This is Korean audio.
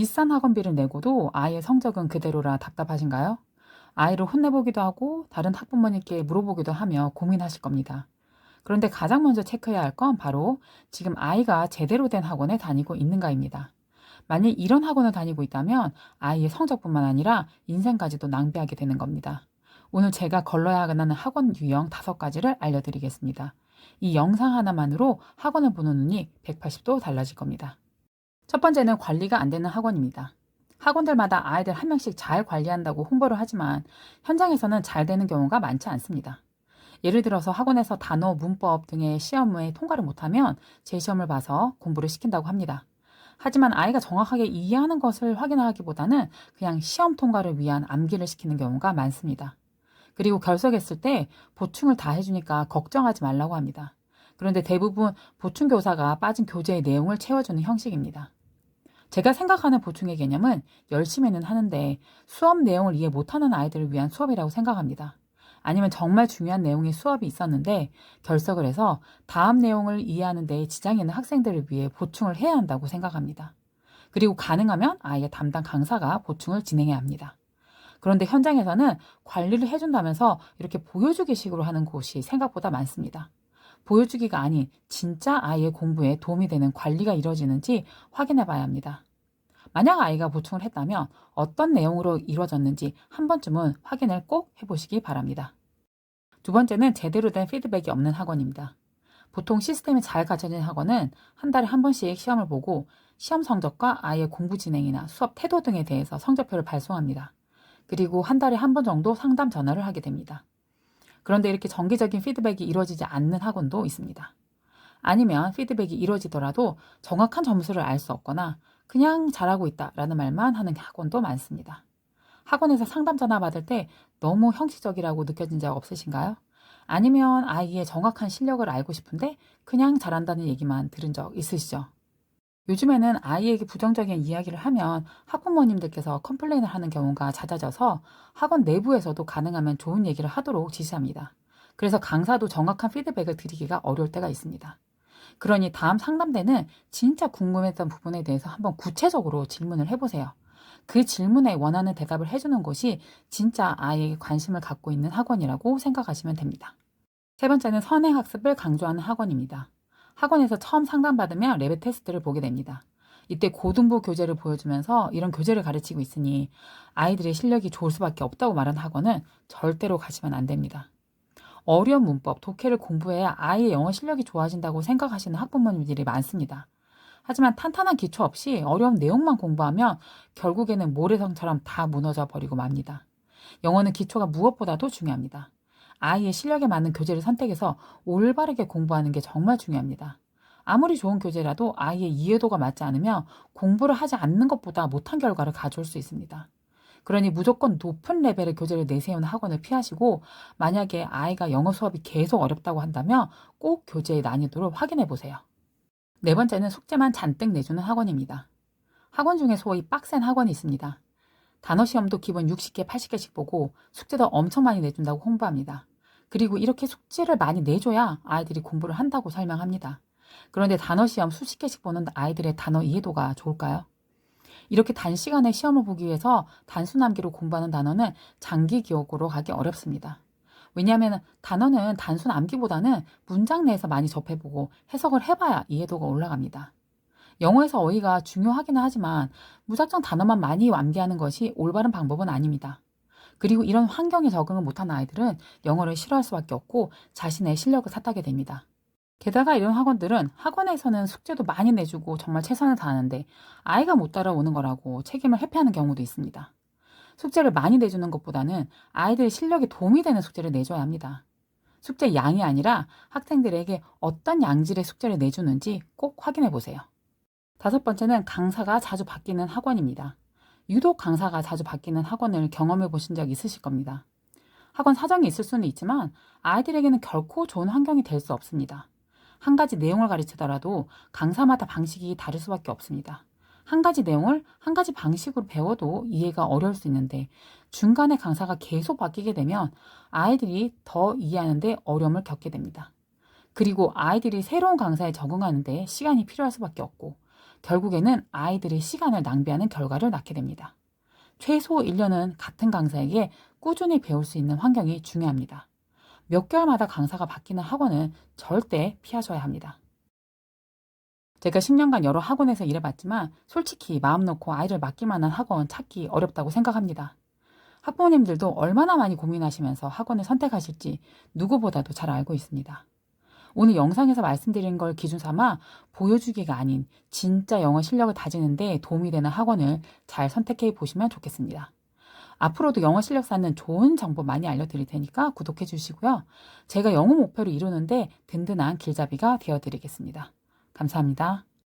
비싼 학원비를 내고도 아이의 성적은 그대로라 답답하신가요? 아이를 혼내보기도 하고 다른 학부모님께 물어보기도 하며 고민하실 겁니다. 그런데 가장 먼저 체크해야 할 건 바로 지금 아이가 제대로 된 학원에 다니고 있는가입니다. 만약 이런 학원을 다니고 있다면 아이의 성적뿐만 아니라 인생까지도 낭비하게 되는 겁니다. 오늘 제가 걸러야 하는 학원 유형 5가지를 알려드리겠습니다. 이 영상 하나만으로 학원을 보는 눈이 180도 달라질 겁니다. 첫 번째는 관리가 안 되는 학원입니다. 학원들마다 아이들 한 명씩 잘 관리한다고 홍보를 하지만 현장에서는 잘 되는 경우가 많지 않습니다. 예를 들어서 학원에서 단어, 문법 등의 시험에 통과를 못하면 재시험을 봐서 공부를 시킨다고 합니다. 하지만 아이가 정확하게 이해하는 것을 확인하기보다는 그냥 시험 통과를 위한 암기를 시키는 경우가 많습니다. 그리고 결석했을 때 보충을 다 해주니까 걱정하지 말라고 합니다. 그런데 대부분 보충교사가 빠진 교재의 내용을 채워주는 형식입니다. 제가 생각하는 보충의 개념은 열심히는 하는데 수업 내용을 이해 못하는 아이들을 위한 수업이라고 생각합니다. 아니면 정말 중요한 내용의 수업이 있었는데 결석을 해서 다음 내용을 이해하는 데 지장이 있는 학생들을 위해 보충을 해야 한다고 생각합니다. 그리고 가능하면 아이의 담당 강사가 보충을 진행해야 합니다. 그런데 현장에서는 관리를 해준다면서 이렇게 보여주기 식으로 하는 곳이 생각보다 많습니다. 보여주기가 아닌 진짜 아이의 공부에 도움이 되는 관리가 이루어지는지 확인해 봐야 합니다. 만약 아이가 보충을 했다면 어떤 내용으로 이루어졌는지 한 번쯤은 확인을 꼭 해보시기 바랍니다. 두 번째는 제대로 된 피드백이 없는 학원입니다. 보통 시스템이 잘 갖춰진 학원은 한 달에 한 번씩 시험을 보고 시험 성적과 아이의 공부 진행이나 수업 태도 등에 대해서 성적표를 발송합니다. 그리고 한 달에 한 번 정도 상담 전화를 하게 됩니다. 그런데 이렇게 정기적인 피드백이 이루어지지 않는 학원도 있습니다. 아니면 피드백이 이루어지더라도 정확한 점수를 알 수 없거나 그냥 잘하고 있다라는 말만 하는 학원도 많습니다. 학원에서 상담 전화 받을 때 너무 형식적이라고 느껴진 적 없으신가요? 아니면 아이의 정확한 실력을 알고 싶은데 그냥 잘한다는 얘기만 들은 적 있으시죠? 요즘에는 아이에게 부정적인 이야기를 하면 학부모님들께서 컴플레인을 하는 경우가 잦아져서 학원 내부에서도 가능하면 좋은 얘기를 하도록 지시합니다. 그래서 강사도 정확한 피드백을 드리기가 어려울 때가 있습니다. 그러니 다음 상담 때는 진짜 궁금했던 부분에 대해서 한번 구체적으로 질문을 해보세요. 그 질문에 원하는 대답을 해주는 곳이 진짜 아이에게 관심을 갖고 있는 학원이라고 생각하시면 됩니다. 세 번째는 선행학습을 강조하는 학원입니다. 학원에서 처음 상담받으면 레벨 테스트를 보게 됩니다. 이때 고등부 교재를 보여주면서 이런 교재를 가르치고 있으니 아이들의 실력이 좋을 수밖에 없다고 말하는 학원은 절대로 가시면 안 됩니다. 어려운 문법, 독해를 공부해야 아이의 영어 실력이 좋아진다고 생각하시는 학부모님들이 많습니다. 하지만 탄탄한 기초 없이 어려운 내용만 공부하면 결국에는 모래성처럼 다 무너져 버리고 맙니다. 영어는 기초가 무엇보다도 중요합니다. 아이의 실력에 맞는 교재를 선택해서 올바르게 공부하는 게 정말 중요합니다. 아무리 좋은 교재라도 아이의 이해도가 맞지 않으면 공부를 하지 않는 것보다 못한 결과를 가져올 수 있습니다. 그러니 무조건 높은 레벨의 교재를 내세우는 학원을 피하시고 만약에 아이가 영어 수업이 계속 어렵다고 한다면 꼭 교재의 난이도를 확인해 보세요. 네 번째는 숙제만 잔뜩 내주는 학원입니다. 학원 중에 소위 빡센 학원이 있습니다. 단어 시험도 기본 60개, 80개씩 보고 숙제도 엄청 많이 내준다고 홍보합니다. 그리고 이렇게 숙제를 많이 내줘야 아이들이 공부를 한다고 설명합니다. 그런데 단어 시험 수십 개씩 보는 아이들의 단어 이해도가 좋을까요? 이렇게 단시간에 시험을 보기 위해서 단순 암기로 공부하는 단어는 장기 기억으로 가기 어렵습니다. 왜냐하면 단어는 단순 암기보다는 문장 내에서 많이 접해보고 해석을 해봐야 이해도가 올라갑니다. 영어에서 어휘가 중요하기는 하지만 무작정 단어만 많이 암기하는 것이 올바른 방법은 아닙니다. 그리고 이런 환경에 적응을 못한 아이들은 영어를 싫어할 수밖에 없고 자신의 실력을 탓하게 됩니다. 게다가 이런 학원들은 학원에서는 숙제도 많이 내주고 정말 최선을 다하는데 아이가 못 따라오는 거라고 책임을 회피하는 경우도 있습니다. 숙제를 많이 내주는 것보다는 아이들의 실력에 도움이 되는 숙제를 내줘야 합니다. 숙제 양이 아니라 학생들에게 어떤 양질의 숙제를 내주는지 꼭 확인해 보세요. 다섯 번째는 강사가 자주 바뀌는 학원입니다. 유독 강사가 자주 바뀌는 학원을 경험해 보신 적 있으실 겁니다. 학원 사정이 있을 수는 있지만 아이들에게는 결코 좋은 환경이 될 수 없습니다. 한 가지 내용을 가르치더라도 강사마다 방식이 다를 수밖에 없습니다. 한 가지 내용을 한 가지 방식으로 배워도 이해가 어려울 수 있는데 중간에 강사가 계속 바뀌게 되면 아이들이 더 이해하는데 어려움을 겪게 됩니다. 그리고 아이들이 새로운 강사에 적응하는데 시간이 필요할 수밖에 없고 결국에는 아이들이 시간을 낭비하는 결과를 낳게 됩니다. 최소 1년은 같은 강사에게 꾸준히 배울 수 있는 환경이 중요합니다. 몇 개월마다 강사가 바뀌는 학원은 절대 피하셔야 합니다. 제가 10년간 여러 학원에서 일해봤지만 솔직히 마음 놓고 아이를 맡길 만한 학원 찾기 어렵다고 생각합니다. 학부모님들도 얼마나 많이 고민하시면서 학원을 선택하실지 누구보다도 잘 알고 있습니다. 오늘 영상에서 말씀드린 걸 기준 삼아 보여주기가 아닌 진짜 영어 실력을 다지는 데 도움이 되는 학원을 잘 선택해 보시면 좋겠습니다. 앞으로도 영어 실력 쌓는 좋은 정보 많이 알려드릴 테니까 구독해 주시고요. 제가 영어 목표를 이루는데 든든한 길잡이가 되어드리겠습니다. 감사합니다.